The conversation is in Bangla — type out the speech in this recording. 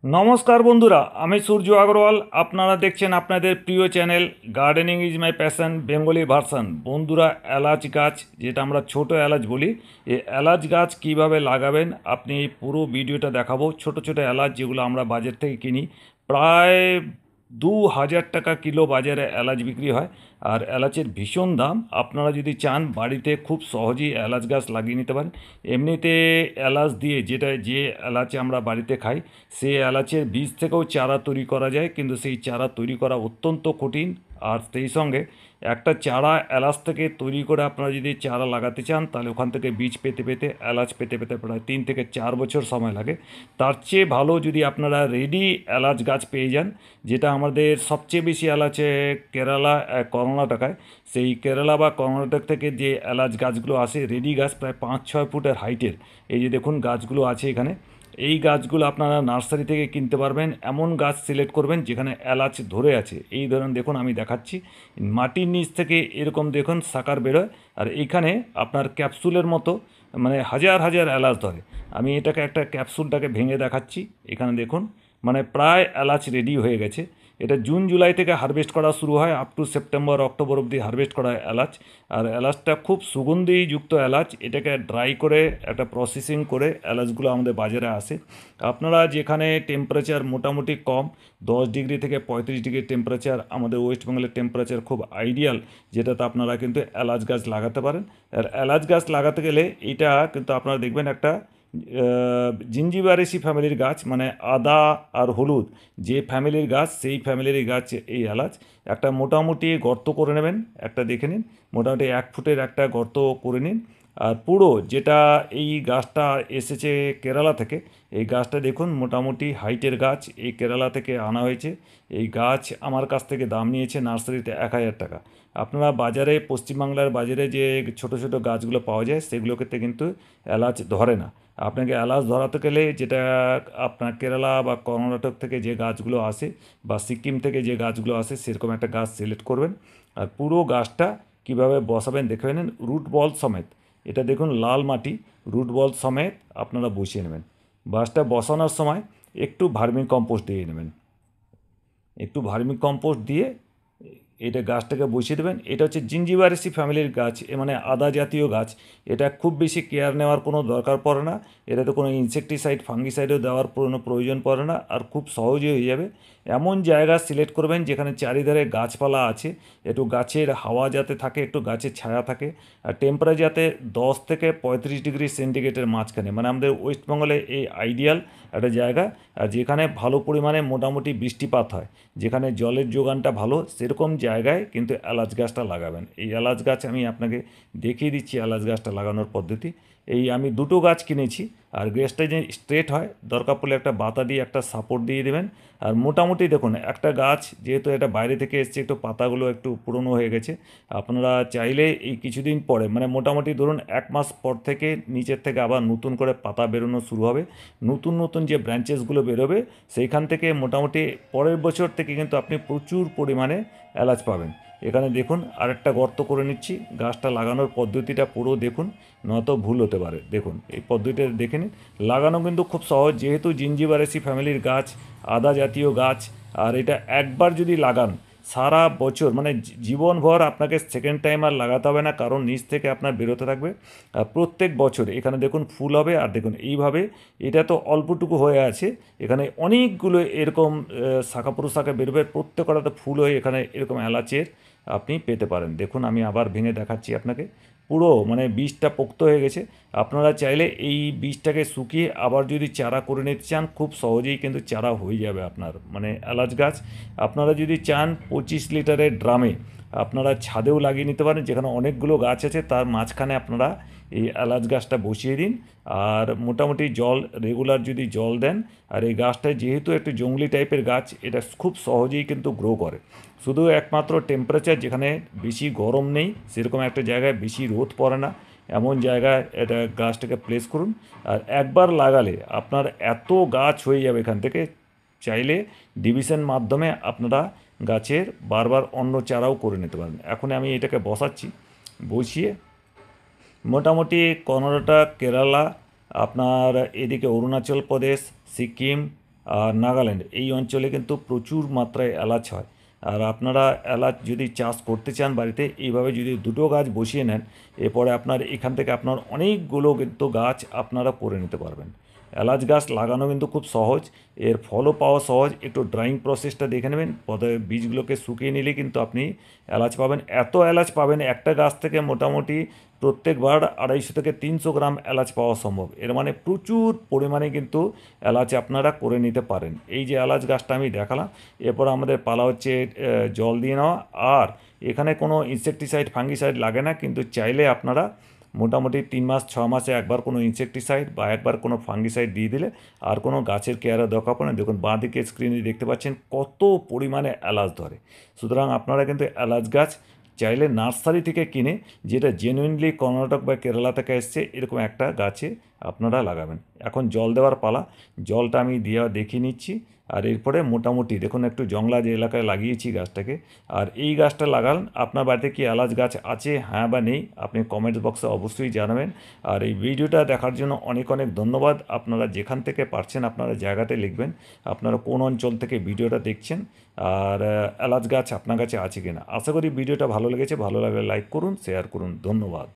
নমস্কার বন্ধুরা, আমি সূর্য আগরওয়াল। আপনারা দেখছেন আপনাদের প্রিয় channel gardening is my passion Bengali version. বন্ধুরা, এলাচ গাছ, যেটা আমরা ছোট এলাচ বলি, এই এলাচ গাছ কিভাবে লাগাবেন আপনি এই পুরো ভিডিওটা দেখাবো। ছোট ছোট এলাচ যেগুলো আমরা বাজার থেকে কিনি, প্রায় 2000 টাকা কিলো বাজারে এলাচ বিক্রি হয়। আর এলাচের ভীষণ দাম। আপনারা যদি চান বাড়িতে খুব সহজেই এলাচ গাছ লাগিয়ে নিতে পারেন। এমনিতে এলাচ দিয়ে যে এলাচে আমরা বাড়িতে খাই, সেই এলাচের বীজ থেকেও চারা তৈরি করা যায়, কিন্তু সেই চারা তৈরি করা অত্যন্ত কঠিন। আর সেই সঙ্গে একটা চারা এলাচ থেকে তৈরি করে আপনারা যদি চারা লাগাতে চান, তাহলে ওখান থেকে বীজ পেতে পেতে এলাচ পেতে পেতে প্রায় 3 থেকে 4 বছর সময় লাগে। তার চেয়ে ভালো যদি আপনারা রেডি এলাচ গাছ পেয়ে যান, যেটা আমাদের সবচেয়ে বেশি এলাচে কেরালা, কর্ণাটকায়। সেই কেরালা বা কর্ণাটক থেকে যে এলাচ গাছগুলো আসে রেডি গাছ, প্রায় 5-6 ফুটের হাইটের। এই যে দেখুন গাছগুলো আছে এখানে, এই গাছগুলো আপনারা নার্সারি থেকে কিনতে পারবেন। এমন গাছ সিলেক্ট করবেন যেখানে এলাচ ধরে আছে। এই ধরুন দেখুন, আমি দেখাচ্ছি, মাটির নিচ থেকে এরকম দেখুন সাকার বেরোয়, আর এইখানে আপনার ক্যাপসুলের মতো মানে হাজার হাজার এলাচ ধরে। আমি এটাকে একটা ক্যাপসুলটাকে ভেঙে দেখাচ্ছি। এখানে দেখুন, মানে প্রায় এলাচ রেডি হয়ে গেছে। এটা জুন জুলাই থেকে হারভেস্ট করা শুরু হয়, আপ টু সেপ্টেম্বর অক্টোবর অবধি হারভেস্ট করা হয় এলাচ। আর এলাচটা খুব সুগন্ধিযুক্ত এলাচ। এটাকে ড্রাই করে একটা প্রসেসিং করে এলাচগুলো আমাদের বাজারে আসে। আপনারা যেখানে টেম্পারেচার মোটামুটি কম, 10 ডিগ্রি থেকে 35 ডিগ্রি টেম্পারেচার, আমাদের ওয়েস্ট বেঙ্গলের টেম্পারেচার খুব আইডিয়াল, যেটাতে আপনারা কিন্তু এলাচ গাছ লাগাতে পারেন। আর এলাচ গাছ লাগাতে গেলে এটা কিন্তু আপনারা দেখবেন একটা জিঞ্জিবারেসি ফ্যামিলির গাছ, মানে আদা আর হলুদ যে ফ্যামিলির গাছ, সেই ফ্যামিলির গাছ এই এলাচ। একটা মোটামুটি গর্ত করে নেবেন, একটা দেখে নিন, মোটামুটি 1 ফুটের একটা গর্ত করে নিন। আর পুরো যেটা এই গাছটা এসেছে কেরালা থেকে, এই গাছটা দেখুন মোটামুটি হাইটের গাছ, এই কেরালা থেকে আনা হয়েছে। এই গাছ আমার কাছ থেকে দাম নিয়েছে নার্সারিতে 1000 টাকা। আপনারা বাজারে, পশ্চিমবাংলার বাজারে যে ছোট ছোট গাছগুলো পাওয়া যায়, সেগুলোতে কিন্তু এলাচ ধরে না। আপনাকে এলাচ ধরাতে গেলে যেটা আপনার কেরালা বা কর্ণাটক থেকে যে গাছগুলো আসে, বা সিকিম থেকে যে গাছগুলো আসে, সেরকম একটা গাছ সিলেক্ট করবেন। আর পুরো গাছটা কীভাবে বসাবেন দেখে নেন, রুট বল সমেত। এটা দেখুন লাল মাটি, রুট বল সমেত আপনারা বসিয়ে নেবেন। গাছটা বসানোর সময় একটু ভার্মি কম্পোস্ট দিয়ে নেবেন, একটু ভার্মি কম্পোস্ট দিয়ে এটা গাছটাকে বসিয়ে দেবেন। এটা হচ্ছে জিঞ্জিবারেসি ফ্যামিলির গাছ, মানে আদা জাতীয় গাছ। এটা খুব বেশি কেয়ার নেওয়ার কোনো দরকার পড়ে না। এটাতে কোনো ইনসেকটিসাইড, ফাঙ্গিসাইডও দেওয়ার কোনো প্রয়োজন পড়ে না, আর খুব সহজে হয়ে যাবে। এমন জায়গা সিলেক্ট করবেন যেখানে চারিধারে গাছপালা আছে, একটু গাছের হাওয়া যাতে থাকে, একটু গাছের ছায়া থাকে, আর টেম্পারেচার যাতে 10 থেকে 35 ডিগ্রি সেন্টিগ্রেডের মাঝখানে, মানে আমাদের ওয়েস্টবেঙ্গলে এই আইডিয়াল একটা জায়গা। আর যেখানে ভালো পরিমাণে মোটামুটি বৃষ্টিপাত হয়, যেখানে জলের যোগানটা ভালো, সেরকম জায়গায় কিন্তু এলাচ গাছটা লাগাবেন। এই এলাচ গাছ আমি আপনাকে দেখিয়ে দিচ্ছি এলাচ গাছটা লাগানোর পদ্ধতি। এই আমি দুটো গাছ কিনেছি, আর গাছটা যে স্ট্রেট হয়, দরকার পড়লে একটা বাতা দিয়ে একটা সাপোর্ট দিয়ে দেবেন। আর মোটামুটি দেখুন, একটা গাছ যেহেতু এটা বাইরে থেকে এসছে, একটু পাতাগুলো একটু পুরনো হয়ে গেছে। আপনারা চাইলে এই কিছুদিন পরে, মানে মোটামুটি ধরুন 1 মাস পর থেকে নিচের থেকে আবার নতুন করে পাতা বেরোনো শুরু হবে। নতুন নতুন যে ব্রাঞ্চেসগুলো বেরোবে, সেইখান থেকে মোটামুটি পরের বছর থেকে কিন্তু আপনি প্রচুর পরিমাণে এলাচ পাবেন। এখানে দেখুন আরেকটা গর্ত করে নিচ্ছি। গাছটা লাগানোর পদ্ধতিটা পুরো দেখুন, নয়তো ভুল হতে পারে। দেখুন এই পদ্ধতিটা দেখে নিন। লাগানো কিন্তু খুব সহজ, যেহেতু জিঞ্জিবারেসি ফ্যামিলির গাছ, আদা জাতীয় গাছ। আর এটা একবার যদি লাগান, সারা বছর মানে জীবনভর আপনাকে সেকেন্ড টাইম আর লাগাতে হবে না, কারণ নিচ থেকে আপনার বেরোতে থাকবে। আর প্রত্যেক বছর এখানে দেখুন ফুল হবে। আর দেখুন এইভাবে, এটা তো অল্পটুকু হয়ে আছে, এখানে অনেকগুলো এরকম শাখা প্রশাখা বেরোবে, প্রত্যেকটাতে ফুল হয়ে এখানে এরকম এলাচের আপনি পেতে পারেন। দেখুন আমি আবার ভেঙে দেখাচ্ছি আপনাকে। পুরো মানে বীজটা পোক্ত হয়ে গেছে। আপনারা চাইলে এই বীজটাকে শুকিয়ে আবার যদি চারা করে নিতে চান, খুব সহজেই কিন্তু চারা হয়ে যাবে আপনার, মানে এলাচ গাছ। আপনারা যদি চান 25 লিটারের ড্রামে আপনারা ছাদেও লাগিয়ে নিতে পারেন, যেখানে অনেকগুলো গাছ আছে, তার মাঝখানে আপনারা এই এলাচ গাছটা বসিয়ে দিন। আর মোটামুটি জল রেগুলার যদি জল দেন, আর এই গাছটা যেহেতু একটু জঙ্গলি টাইপের গাছ, এটা খুব সহজেই কিন্তু গ্রো করে। শুধু একমাত্র টেম্পারেচার, যেখানে বেশি গরম নেই সেরকম একটা জায়গায়, বেশি রোদ পড়ে না এমন জায়গায় এটা গাছটাকে প্লেস করুন। আর একবার লাগালে আপনার এত গাছ হয়ে যাবে এখান থেকে। চাইলে ডিভিশন মাধ্যমে আপনারা গাছের বারবার অন্য চারাও করে নিতে পারেন। এখন আমি এটাকে বসাচ্ছি, বসিয়ে মোটামুটি কর্ণাটক, কেরালা, আপনার এদিকে অরুণাচল প্রদেশ, সিকিম, আর নাগাল্যান্ড, এই অঞ্চলে কিন্তু প্রচুর মাত্রায় এলাচ হয়। আর আপনারা এলাচ যদি চাষ করতে চান বাড়িতে, এইভাবে যদি দুটো গাছ বসিয়ে নেন, এরপরে আপনার এখান থেকে আপনার অনেকগুলো কিন্তু গাছ আপনারা করে নিতে পারবেন। এলাচ গাছ লাগানো কিন্তু খুব সহজ, এর ফলও পাওয়া সহজ। একটু ড্রাইং প্রসেসটা দেখে নেবেন, প্রথমে বীজগুলোকে শুকিয়ে নিলে কিন্তু আপনি এলাচ পাবেন। এত এলাচ পাবেন একটা গাছ থেকে মোটামুটি প্রত্যেকবার 250 থেকে 300 গ্রাম এলাচ পাওয়া সম্ভব। এর মানে প্রচুর পরিমাণে কিন্তু এলাচ আপনারা করে নিতে পারেন। এই যে এলাচ গাছটা আমি দেখালাম, এরপর আমাদের পালা হচ্ছে জল দিয়ে নেওয়া। আর এখানে কোনো ইনসেকটিসাইড ফাঙ্গিসাইড লাগে না, কিন্তু চাইলে আপনারা মোটামুটি 3 মাস 6 মাসে একবার কোনো ইনসেকটিসাইড বা একবার কোনো ফাঙ্গিসাইড দিয়ে দিলে আর কোনো গাছের কেয়ারের দরকার পড়ে না। দেখুন বাঁদিকে স্ক্রিনে দেখতে পাচ্ছেন কত পরিমাণে এলাচ ধরে। সুতরাং আপনারা কিন্তু এলাচ গাছ চাইলে নার্সারি থেকে কিনে, যেটা জেনুইনলি কর্ণাটক বা কেরালা থেকে এসছে, এরকম একটা গাছে আপনারা লাগাবেন। এখন জল দেওয়ার পালা, জলটা আমি দেখিয়ে নিচ্ছি। আর এরপরে মোটামুটি দেখুন একটু জংলা যে এলাকায় লাগিয়েছি গাছটাকে। আর এই গাছটা লাগান, আপনার বাড়িতে কি এলাচ গাছ আছে হ্যাঁ বা নেই আপনি কমেন্টস বক্সে অবশ্যই জানাবেন। আর এই ভিডিওটা দেখার জন্য অনেক অনেক ধন্যবাদ। আপনারা যেখান থেকে পারছেন আপনারা জায়গাতে লিখবেন আপনারা কোন অঞ্চল থেকে ভিডিওটা দেখছেন, আর এলাচ গাছ আপনার কাছে আছে কিনা। আশা করি ভিডিওটা ভালো লেগেছে, ভালো লাগলে লাইক করুন, শেয়ার করুন। ধন্যবাদ।